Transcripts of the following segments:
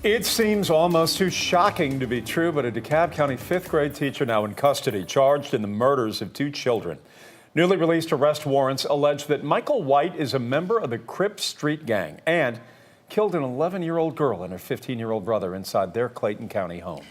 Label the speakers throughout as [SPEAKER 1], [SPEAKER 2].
[SPEAKER 1] It seems almost too shocking to be true, but a DeKalb County fifth grade teacher now in custody, charged in the murders of two children. Newly released arrest warrants allege that Michael White is a member of the Crips street gang and killed an 11-year-old girl and her 15-year-old brother inside their Clayton County home.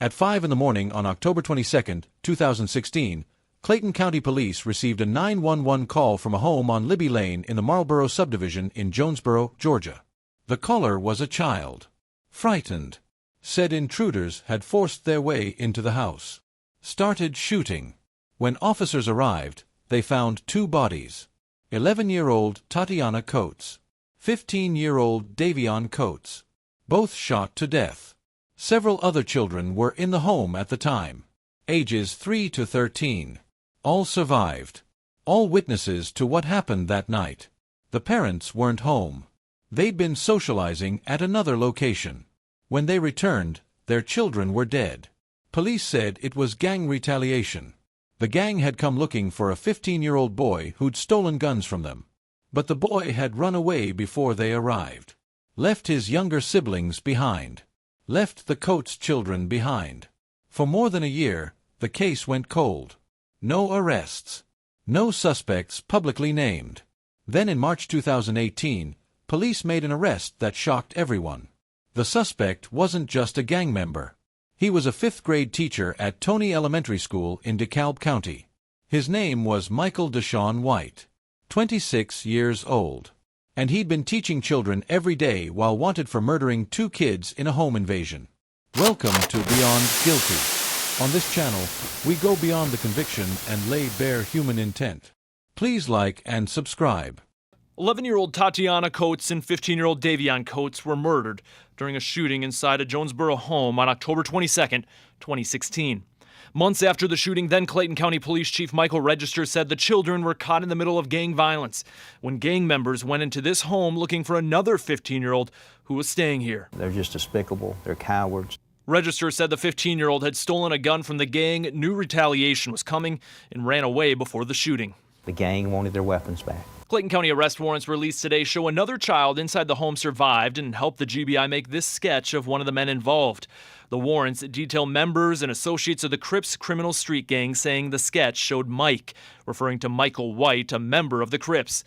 [SPEAKER 2] At 5 in the morning on October 22, 2016, Clayton County Police received a 911 call from a home on Libby Lane in the Marlboro subdivision in Jonesboro, Georgia. The caller was a child. Frightened, said intruders had forced their way into the house. Started shooting. When officers arrived, they found two bodies. 11-year-old Tatiyana Coates, 15-year-old Daveon Coates, both shot to death. Several other children were in the home at the time, ages 3 to 13. All survived. All witnesses to what happened that night. The parents weren't home. They'd been socializing at another location. When they returned, their children were dead. Police said it was gang retaliation. The gang had come looking for a 15-year-old boy who'd stolen guns from them. But the boy had run away before they arrived. Left his younger siblings behind. Left the Coates children behind. For more than a year, the case went cold. No arrests. No suspects publicly named. Then in March 2018, police made an arrest that shocked everyone. The suspect wasn't just a gang member. He was a fifth-grade teacher at Toney Elementary School in DeKalb County. His name was Michael Daveon White, 26 years old. And he'd been teaching children every day while wanted for murdering two kids in a home invasion. Welcome to Beyond Guilty. On this channel, we go beyond the conviction and lay bare human intent. Please like and subscribe.
[SPEAKER 3] 11-year-old Tatiyana Coates and 15-year-old Daveon Coates were murdered during a shooting inside a Jonesboro home on October 22, 2016. Months after the shooting, then Clayton County Police Chief Michael Register said the children were caught in the middle of gang violence when gang members went into this home looking for another 15-year-old who was staying here.
[SPEAKER 4] They're just despicable. They're cowards.
[SPEAKER 3] Register said the 15-year-old had stolen a gun from the gang, knew retaliation was coming, and ran away before the shooting.
[SPEAKER 4] The gang wanted their weapons back.
[SPEAKER 3] Clayton County arrest warrants released today show another child inside the home survived and helped the GBI make this sketch of one of the men involved. The warrants detail members and associates of the Crips criminal street gang, saying the sketch showed Mike, referring to Michael White, a member of the Crips.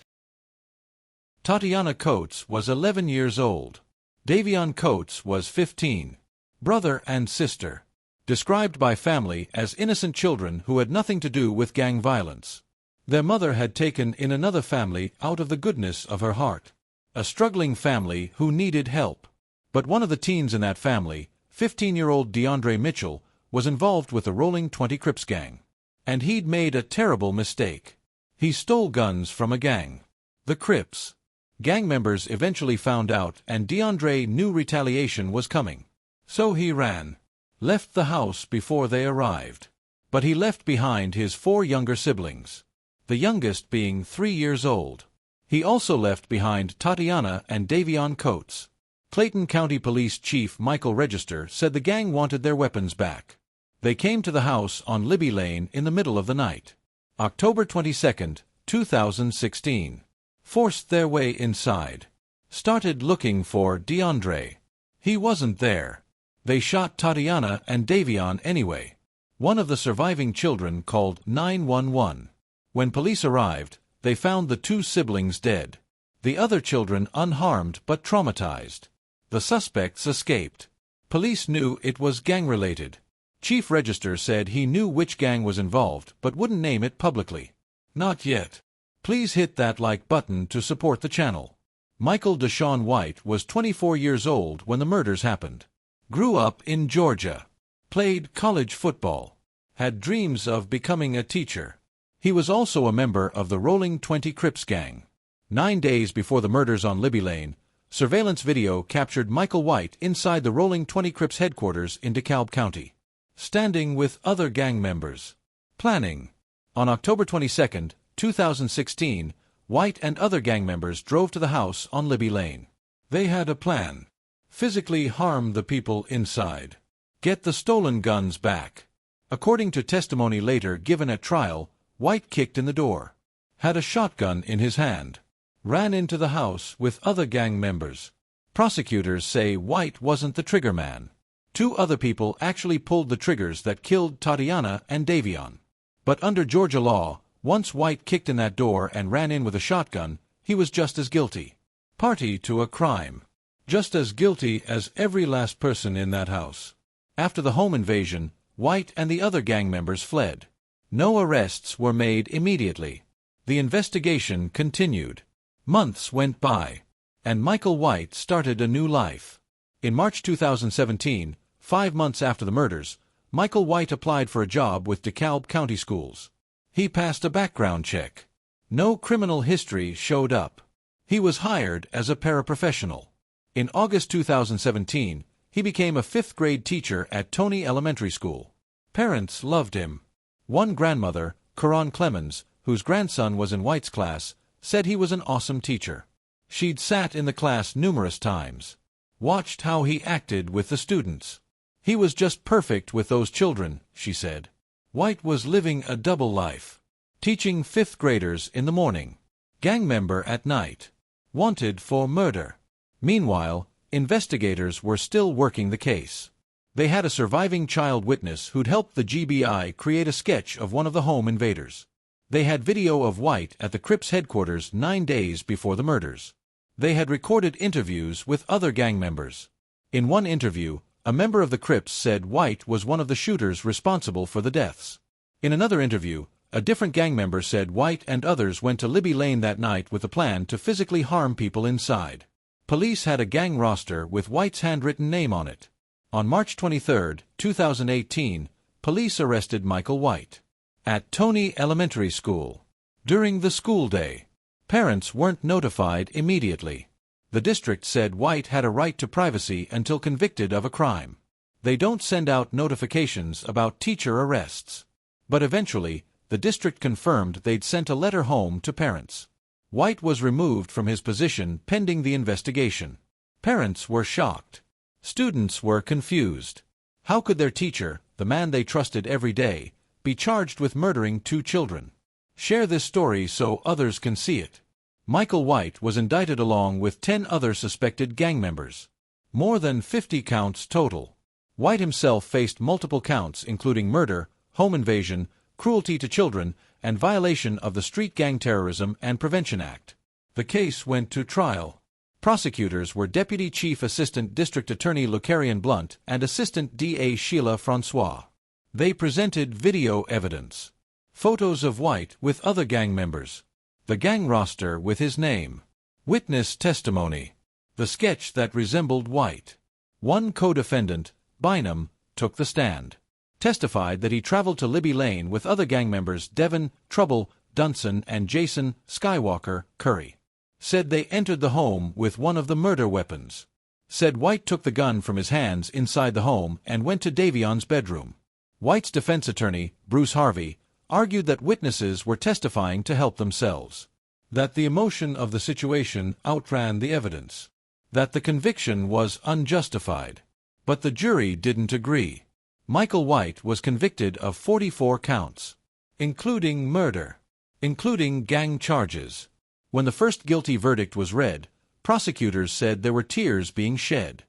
[SPEAKER 2] Tatiyana Coates was 11 years old. Daveon Coates was 15. Brother and sister. Described by family as innocent children who had nothing to do with gang violence. Their mother had taken in another family out of the goodness of her heart. A struggling family who needed help. But one of the teens in that family, 15-year-old DeAndre Mitchell, was involved with the Rolling 20 Crips gang. And he'd made a terrible mistake. He stole guns from a gang. The Crips. Gang members eventually found out and DeAndre knew retaliation was coming. So he ran. Left the house before they arrived. But he left behind his 4 younger siblings. The youngest being 3 years old. He also left behind Tatiyana and Daveon Coates. Clayton County Police Chief Michael Register said the gang wanted their weapons back. They came to the house on Libby Lane in the middle of the night. October 22, 2016. Forced their way inside. Started looking for DeAndre. He wasn't there. They shot Tatiyana and Daveon anyway. One of the surviving children called 911. When police arrived, they found the 2 siblings dead. The other children unharmed but traumatized. The suspects escaped. Police knew it was gang-related. Chief Register said he knew which gang was involved but wouldn't name it publicly. Not yet. Please hit that like button to support the channel. Michael Daveon White was 24 years old when the murders happened. Grew up in Georgia. Played college football. Had dreams of becoming a teacher. He was also a member of the Rolling 20 Crips gang. 9 days before the murders on Libby Lane, surveillance video captured Michael White inside the Rolling 20 Crips headquarters in DeKalb County. Standing with other gang members. Planning. On October 22, 2016, White and other gang members drove to the house on Libby Lane. They had a plan. Physically harm the people inside. Get the stolen guns back. According to testimony later given at trial, White kicked in the door. Had a shotgun in his hand. Ran into the house with other gang members. Prosecutors say White wasn't the trigger man. Two other people actually pulled the triggers that killed Tatiyana and Daveon. But under Georgia law, once White kicked in that door and ran in with a shotgun, he was just as guilty. Party to a crime. Just as guilty as every last person in that house. After the home invasion, White and the other gang members fled. No arrests were made immediately. The investigation continued. Months went by, and Michael White started a new life. In March 2017, 5 months after the murders, Michael White applied for a job with DeKalb County schools. He passed a background check. No criminal history showed up. He was hired as a paraprofessional. In August 2017, he became a 5th-grade teacher at Toney Elementary School. Parents loved him. One grandmother, Karan Clemens, whose grandson was in White's class, said he was an awesome teacher. She'd sat in the class numerous times, watched how he acted with the students. He was just perfect with those children, she said. White was living a double life. Teaching 5th graders in the morning. Gang member at night. Wanted for murder. Meanwhile, investigators were still working the case. They had a surviving child witness who'd helped the GBI create a sketch of one of the home invaders. They had video of White at the Crips headquarters 9 days before the murders. They had recorded interviews with other gang members. In one interview, a member of the Crips said White was one of the shooters responsible for the deaths. In another interview, a different gang member said White and others went to Libby Lane that night with a plan to physically harm people inside. Police had a gang roster with White's handwritten name on it. On March 23, 2018, police arrested Michael White at Toney Elementary School. During the school day, parents weren't notified immediately. The district said White had a right to privacy until convicted of a crime. They don't send out notifications about teacher arrests. But eventually, the district confirmed they'd sent a letter home to parents. White was removed from his position pending the investigation. Parents were shocked. Students were confused. How could their teacher, the man they trusted every day, be charged with murdering 2 children? Share this story so others can see it. Michael White was indicted along with 10 other suspected gang members. More than 50 counts total. White himself faced multiple counts including murder, home invasion, cruelty to children, and violation of the Street Gang Terrorism and Prevention Act. The case went to trial. Prosecutors were Deputy Chief Assistant District Attorney Lucarian Blunt and Assistant DA Sheila Francois. They presented video evidence. Photos of White with other gang members. The gang roster with his name. Witness testimony. The sketch that resembled White. One co-defendant, Bynum, took the stand. Testified that he traveled to Libby Lane with other gang members Devin, Trouble, Dunson, and Jason, Skywalker, Curry. Said they entered the home with one of the murder weapons. Said White took the gun from his hands inside the home and went to Daveon's bedroom. White's defense attorney, Bruce Harvey, argued that witnesses were testifying to help themselves. That the emotion of the situation outran the evidence. That the conviction was unjustified. But the jury didn't agree. Michael White was convicted of 44 counts, including murder, including gang charges. When the first guilty verdict was read, prosecutors said there were tears being shed.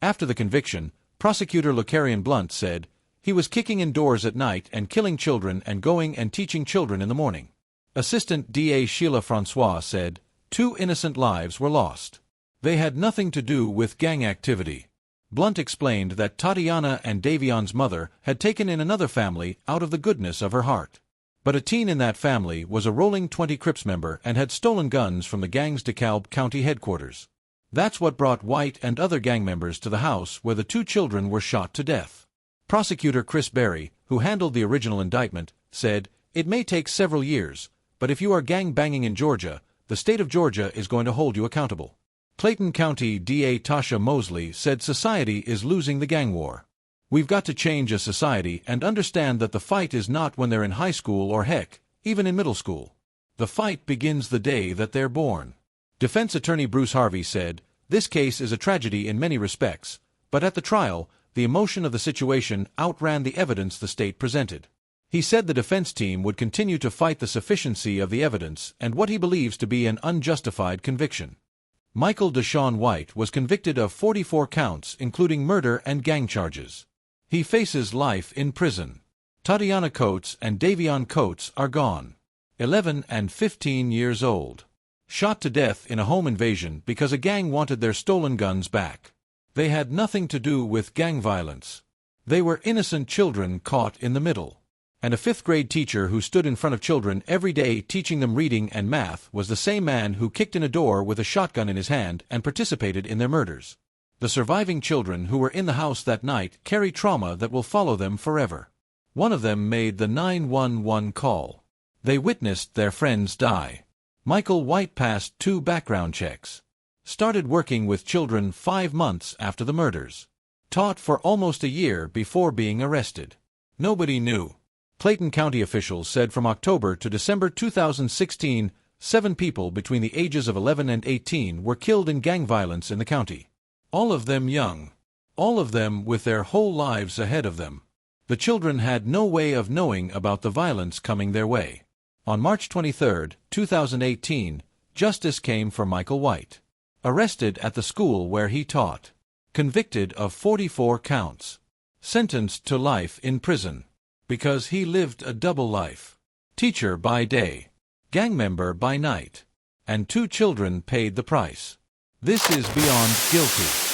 [SPEAKER 2] After the conviction, prosecutor Lucarian Blunt said, he was kicking in doors at night and killing children and going and teaching children in the morning. Assistant DA Sheila Francois said, 2 innocent lives were lost. They had nothing to do with gang activity. Blunt explained that Tatiyana and Daveon's mother had taken in another family out of the goodness of her heart. But a teen in that family was a Rolling 20 Crips member and had stolen guns from the gang's DeKalb County headquarters. That's what brought White and other gang members to the house where the 2 children were shot to death. Prosecutor Chris Berry, who handled the original indictment, said, it may take several years, but if you are gang banging in Georgia, the state of Georgia is going to hold you accountable. Clayton County DA Tasha Mosley said society is losing the gang war. We've got to change a society and understand that the fight is not when they're in high school or heck, even in middle school. The fight begins the day that they're born. Defense attorney Bruce Harvey said, this case is a tragedy in many respects, but at the trial, the emotion of the situation outran the evidence the state presented. He said the defense team would continue to fight the sufficiency of the evidence and what he believes to be an unjustified conviction. Michael Deshaun White was convicted of 44 counts, including murder and gang charges. He faces life in prison. Tatiyana Coates and Daveon Coates are gone, 11 and 15 years old. Shot to death in a home invasion because a gang wanted their stolen guns back. They had nothing to do with gang violence. They were innocent children caught in the middle. And a fifth-grade teacher who stood in front of children every day teaching them reading and math was the same man who kicked in a door with a shotgun in his hand and participated in their murders. The surviving children who were in the house that night carry trauma that will follow them forever. One of them made the 911 call. They witnessed their friends die. Michael White passed 2 background checks. Started working with children 5 months after the murders. Taught for almost a year before being arrested. Nobody knew. Clayton County officials said from October to December 2016, 7 people between the ages of 11 and 18 were killed in gang violence in the county. All of them young. All of them with their whole lives ahead of them. The children had no way of knowing about the violence coming their way. On March 23, 2018, justice came for Michael White. Arrested at the school where he taught. Convicted of 44 counts. Sentenced to life in prison. Because he lived a double life. Teacher by day. Gang member by night. And 2 children paid the price. This is beyond guilty.